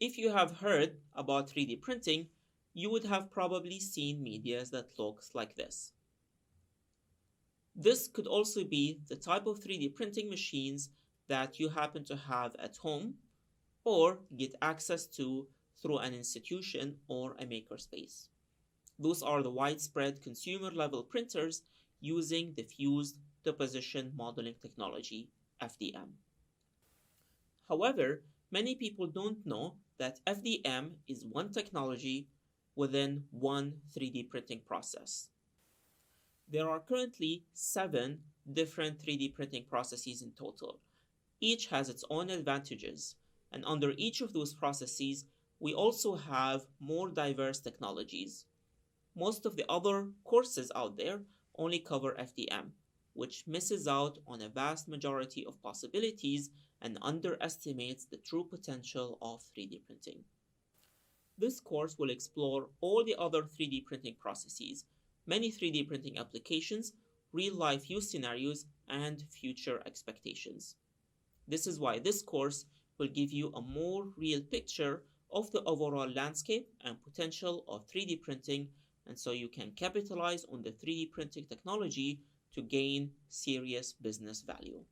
If you have heard about 3D printing, you would have probably seen media that looks like this. This could also be the type of 3D printing machines that you happen to have at home or get access to through an institution or a makerspace. Those are the widespread consumer level printers using diffused deposition modeling technology, FDM. However, many people don't know that FDM is one technology within one 3D printing process. There are currently 7 different 3D printing processes in total. Each has its own advantages, and under each of those processes, we also have more diverse technologies. Most of the other courses out there only cover FDM, which misses out on a vast majority of possibilities and underestimates the true potential of 3D printing. This course will explore all the other 3D printing processes, many 3D printing applications, real life use scenarios, and future expectations. This is why this course will give you a more real picture of the overall landscape and potential of 3D printing, and so you can capitalize on the 3D printing technology to gain serious business value.